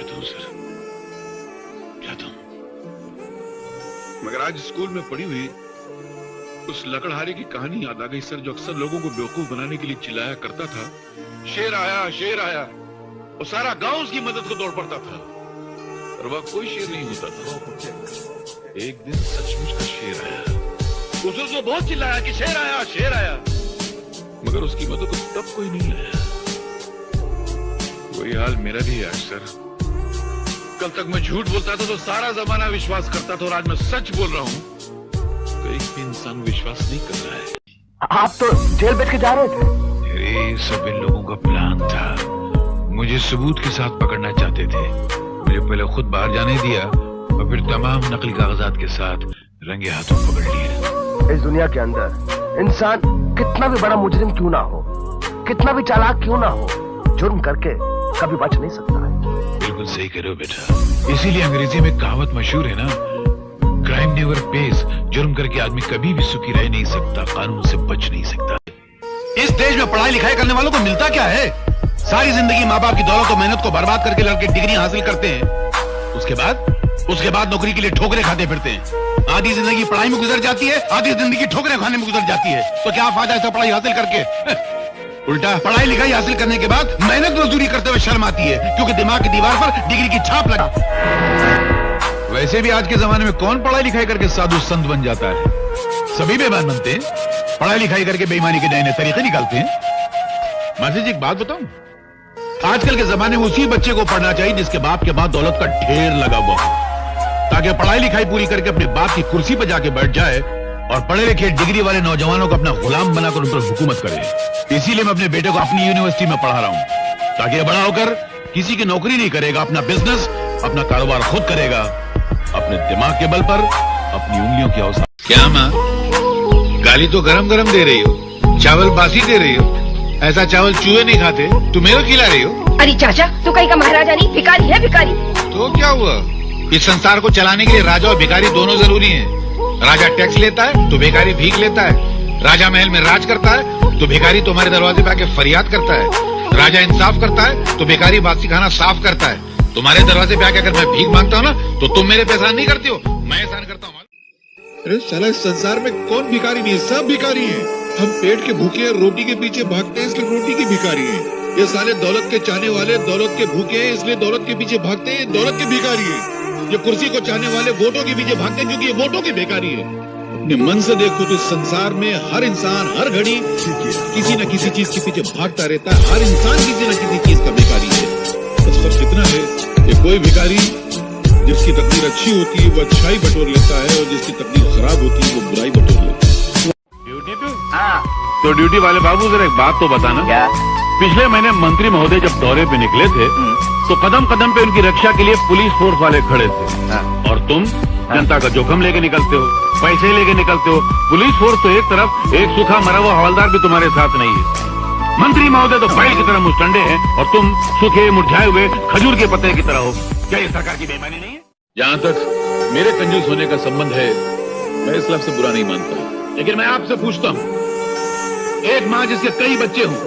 जाता हूँ सर, जाता हूँ। मगर आज स्कूल में पढ़ी हुई उस लकड़हारे की कहानी याद आ गई सर, जो अक्सर लोगों को बेवकूफ बनाने के लिए चिल्लाया करता था, शेर आया शेर आया, और सारा गांव उसकी मदद को दौड़ पड़ता था, और वह कोई शेर नहीं होता था। एक दिन सचमुच का शेर आया, उसने बहुत चिल्लाया कि शेर आया शेर आया, मगर उसकी मदद को तब कोई नहीं आया। वही हाल मेरा भी है सर। कल तक मैं झूठ बोलता था तो सारा जमाना विश्वास करता था, और आज मैं सच बोल रहा हूँ तो एक भी इंसान विश्वास नहीं कर रहा है। आप तो जेल बैठ के जा रहे थे। अरे सब इन लोगों का प्लान था, मुझे सबूत के साथ पकड़ना चाहते थे। मुझे पहले खुद बाहर जाने दिया और फिर तमाम नकली कागजात के साथ रंगे हाथों पकड़ लिया। इस दुनिया के अंदर इंसान कितना भी बड़ा मुजरिम क्यों ना हो, कितना भी चालाक क्यों ना हो, जुर्म करके कभी बच नहीं सकता है। बिल्कुल सही कह रहे हो बेटा, इसीलिए अंग्रेजी में कहावत मशहूर है ना, क्राइम नेवर पेज। जुर्म करके आदमी कभी भी सुखी रह नहीं सकता, कानून से बच नहीं सकता। इस देश में पढ़ाई लिखाई करने वालों को मिलता क्या है? सारी जिंदगी माँ बाप की दौलत और मेहनत को बर्बाद करके लड़के डिग्री हासिल करते हैं, उसके बाद नौकरी के लिए ठोकरें खाते फिरते हैं। आधी जिंदगी पढ़ाई में गुजर जाती है, आधी जिंदगी ठोकरें खाने में गुजर जाती है। तो क्या फायदा ऐसा पढ़ाई हासिल करके? उल्टा पढ़ाई लिखाई हासिल करने के बाद मेहनत मजदूरी करते हुए शर्म आती है, क्योंकि दिमाग की दीवार पर डिग्री की छाप लगा। वैसे भी आज के जमाने में कौन पढ़ाई लिखाई करके साधु संत बन जाता है? सभी बेईमान बनते हैं, पढ़ाई लिखाई करके बेईमानी के नए नए तरीके निकालते हैं। मासी जी एक बात बताऊं, आजकल के जमाने में उसी बच्चे को पढ़ना चाहिए जिसके बाप के बाद दौलत का ढेर लगा हुआ हो, ताकि पढ़ाई लिखाई पूरी करके अपने बाप की कुर्सी पर जाके बैठ जाए और पढ़े लिखे डिग्री वाले नौजवानों को अपना गुलाम बनाकर उन पर हुकूमत करे। इसीलिए मैं अपने बेटे को अपनी यूनिवर्सिटी में पढ़ा रहा हूं, ताकि ये बड़ा होकर किसी की नौकरी नहीं करेगा, अपना बिजनेस, अपना कारोबार खुद करेगा, अपने दिमाग के बल पर, अपनी उंगलियों की औसत। क्या माँ, गाली तो गरम गरम दे रही हो, चावल बासी दे रही हो। ऐसा चावल चूहे नहीं खाते, तुम मेरे को खिला रही हो। अरे चाचा, तू कहीं का महाराजा नहीं, भिखारी है भिखारी। तो क्या हुआ, इस संसार को चलाने के लिए राजा और भिखारी दोनों जरूरी हैं। राजा टैक्स लेता है तो भिखारी भीख लेता है, राजा महल में राज करता है तो भिखारी तुम्हारे दरवाजे पे आके फरियाद करता है, राजा इंसाफ करता है तो भिखारी बासी खाना साफ करता है। तुम्हारे दरवाजे पे आके अगर मैं भीख मांगता हूँ ना तो तुम मेरे पे एहसान नहीं करती हो, मैं एहसान करता हूँ। अरे साला इस संसार में कौन भिखारी नहीं है, सब भिखारी हैं। हम पेट के भूखे हैं, रोटी के पीछे भागते हैं, इसलिए रोटी की भिखारी हैं। ये साले दौलत के चाहने वाले दौलत के भूखे हैं, इसलिए दौलत के पीछे भागते हैं, दौलत के भिखारी हैं। ये कुर्सी को चाहने वाले वोटों के पीछे भागते हैं, क्योंकि ये वोटों के भिखारी है। अपने मन से देखो तो इस संसार में हर इंसान हर घड़ी किसी न किसी चीज के पीछे भागता रहता है, हर इंसान किसी न किसी चीज का भिखारी है। बस फर्क इतना है कि कोई भिखारी जिसकी तकदीर अच्छी होती है वो अच्छाई बटोर लेता है, और जिसकी तकदीर खराब होती है वो बुराई बटोर लेता है। ड्यूटी पे? तो ड्यूटी वाले बाबू जरा एक बात तो बताना, क्या? पिछले महीने मंत्री महोदय जब दौरे पे निकले थे तो कदम कदम पे उनकी रक्षा के लिए पुलिस फोर्स वाले खड़े थे, और तुम जनता का जोखम लेके निकलते हो, पैसे लेके निकलते हो। पुलिस फोर्स तो एक तरफ, एक सूखा मरा हुआ हवलदार भी तुम्हारे साथ नहीं है। मंत्री महोदय तो बैल की तरह मुस्टंडे हैं, और तुम सूखे मुरझाए हुए खजूर के पत्ते की तरह हो। क्या ये सरकार की बेईमानी नहीं है? जहाँ तक मेरे कंजूस होने का संबंध है, मैं इस लफ्ज़ से बुरा नहीं मानता, लेकिन मैं आपसे पूछता हूँ, एक माँ जिसके कई बच्चे हों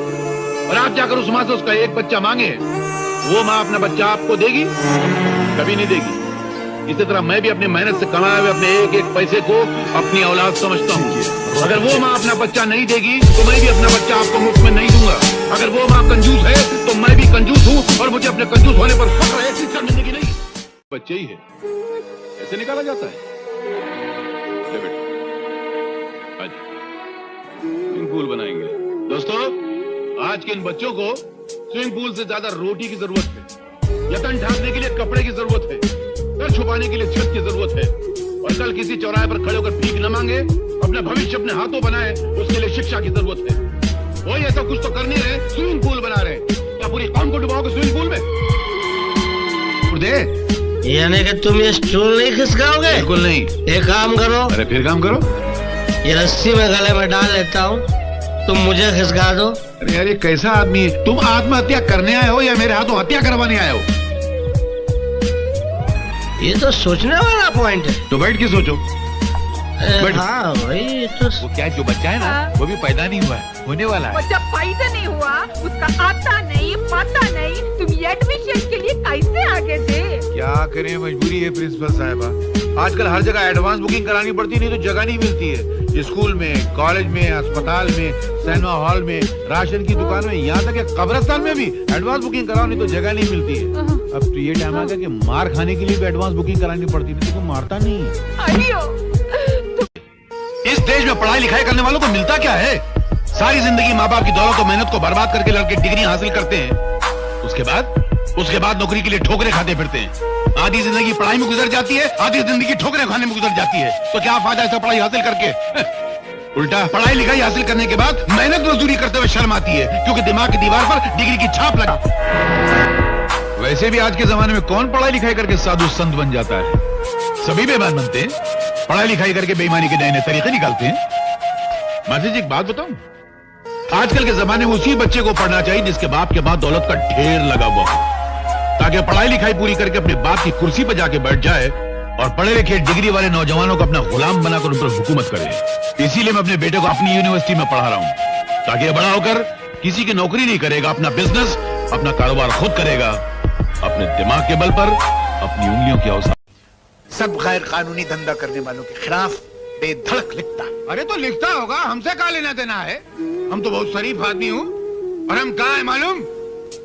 और आप जाकर उस माँ से उसका एक बच्चा मांगे, वो माँ अपना बच्चा आपको देगी? कभी नहीं देगी। इसी तरह मैं भी अपनी मेहनत से कमाए हुए अपने एक एक पैसे को अपनी औलाद समझता हूँ। अगर वो माँ अपना बच्चा नहीं देगी तो मैं भी अपना बच्चा आपको मुफ्त में नहीं दूंगा। अगर वो माँ कंजूस है तो मैं भी कंजूस हूँ, और मुझे अपने कंजूस होने पर फख्र है, शर्मिंदगी नहीं। बच्चे ही है, ऐसे निकाला जाता है। आज स्विमिंग पूल बनाएंगे दोस्तों। आज के इन बच्चों को स्विमिंग पूल से ज्यादा रोटी की जरूरत है, यतन ढांकने के लिए कपड़े की जरूरत है, सर छुपाने के लिए छत की जरूरत है, और कल किसी चौराहे पर खड़े होकर भीख न मांगे, अपना भविष्य अपने हाथों बनाए, उसके लिए शिक्षा की जरूरत है। वही ऐसा कुछ तो कर नहीं रहे, स्विमिंग पूल बना रहे। क्या पूरी कौम को डुबाओगे स्विमिंग पूल में? यानी कि तुम ये स्टूल नहीं खिसकाओगे? बिल्कुल नहीं। एक काम करो। अरे फिर काम करो। ये रस्सी में गले में डाल लेता हूँ, तुम मुझे खिसका दो। अरे यार ये कैसा आदमी है? तुम आत्महत्या करने आए हो या मेरे हाथों हत्या करवाने आए हो? ये तो सोचने वाला पॉइंट है। तो बैठ के सोचो। हाँ भाई, तो वो क्या, जो बच्चा है ना, वो भी पैदा नहीं हुआ है, होने वाला है। जब पैदा नहीं हुआ, उसका आता नहीं पता नहीं तुम ये एडमिशन के लिए कैसे आगे थे। क्या करें, मजबूरी है प्रिंसिपल साहिबा। आजकल हर जगह एडवांस बुकिंग करानी पड़ती, नहीं तो जगह नहीं मिलती है। स्कूल में, कॉलेज में, अस्पताल में, सिनेमा हॉल में, राशन की दुकान में, यहाँ तक कि कब्रिस्तान में भी एडवांस बुकिंग कराओ, नहीं तो जगह नहीं मिलती है। अब तो ये टाइम आ गया कि मार खाने के लिए भी एडवांस बुकिंग करानी पड़ती है, नहीं तो मारता नहीं है। इस देश में पढ़ाई लिखाई करने वालों को मिलता क्या है? सारी जिंदगी माँ बाप की दौलत और मेहनत को बर्बाद करके लड़के डिग्री हासिल करते हैं। उसके बाद नौकरी के लिए ठोकरें खाते फिरते हैं। आधी जिंदगी पढ़ाई में गुजर जाती है, आधी जिंदगी ठोकरें खाने में गुजर जाती है। तो क्या फायदा ऐसा पढ़ाई हासिल करके? उल्टा पढ़ाई लिखाई हासिल करने के बाद मेहनत मजदूरी करते हुए शर्म आती है, क्योंकि दिमाग की दीवार पर डिग्री की छाप लगा। वैसे भी आज के जमाने में कौन पढ़ाई लिखाई करके साधु संत बन जाता है? सभी बेईमान बनते हैं, पढ़ाई लिखाई करके बेईमानी के नए नए तरीके निकालते हैं। माता जी एक बात बताऊं, आजकल के जमाने में उसी बच्चे को पढ़ना चाहिए जिसके बाप के बाद दौलत का ढेर लगा हुआ हो, ताकि पढ़ाई लिखाई पूरी करके अपने बाप की कुर्सी पर जाके बैठ जाए और पढ़े लिखे डिग्री वाले नौजवानों को अपना गुलाम बनाकर उन पर हुकूमत करे। इसीलिए मैं अपने बेटे को अपनी यूनिवर्सिटी में पढ़ा रहा हूं, ताकि बड़ा होकर किसी की नौकरी नहीं करेगा, अपना बिजनेस, अपना कारोबार खुद करेगा, अपने दिमाग के बल पर अपनी उंगलियों की औसत। सब गैर कानूनी धंधा करने वालों के खिलाफ बेधड़क लिखता। अरे तो लिखता होगा, हमसे क्या लेना देना है? हम तो बहुत शरीफ आदमी हूँ, और हम कहाँ है मालूम?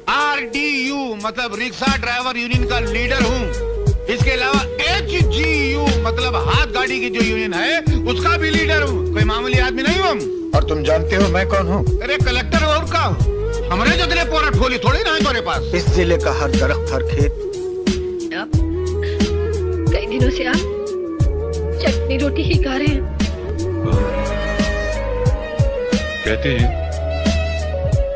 RDU मतलब रिक्शा ड्राइवर यूनियन का लीडर हूँ। इसके अलावा HGU मतलब हाथ गाड़ी की जो यूनियन है उसका भी लीडर हूँ। कोई मामूली आदमी नहीं हूँ हम। और तुम जानते हो मैं कौन हूँ? अरे कलेक्टर और का हमारे जो तेरे पोर्टफोलियो थोड़ी ना है तुम्हारे पास। इस जिले का हर दरख्त, हर खेत। कई दिनों से आप चटनी रोटी ही खा रहे हैं। कहते हैं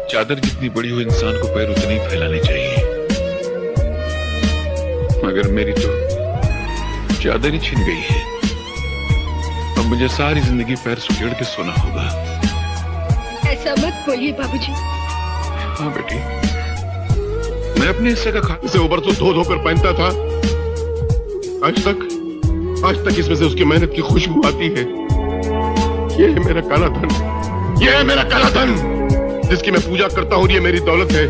चादर जितनी बड़ी हो इंसान को पैर उतने ही फैलाने चाहिए, मगर मेरी तो चादर ही छिन गई है। अब मुझे सारी जिंदगी पैर सुकेड़ के सोना होगा। ऐसा मत बोलिए बाबूजी। हाँ बेटी, मैं अपने हिस्से का खाने से ऊपर से धो कर पहनता था। आज तक इसमें से उसकी मेहनत की खुशबू आती है। ये है मेरा काला धन, ये है मेरा काला धन जिसकी मैं पूजा करता हूं। ये मेरी दौलत है।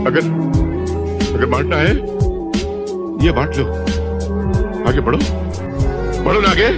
अगर बांटना है ये बांट लो। आगे बढ़ो ना आगे।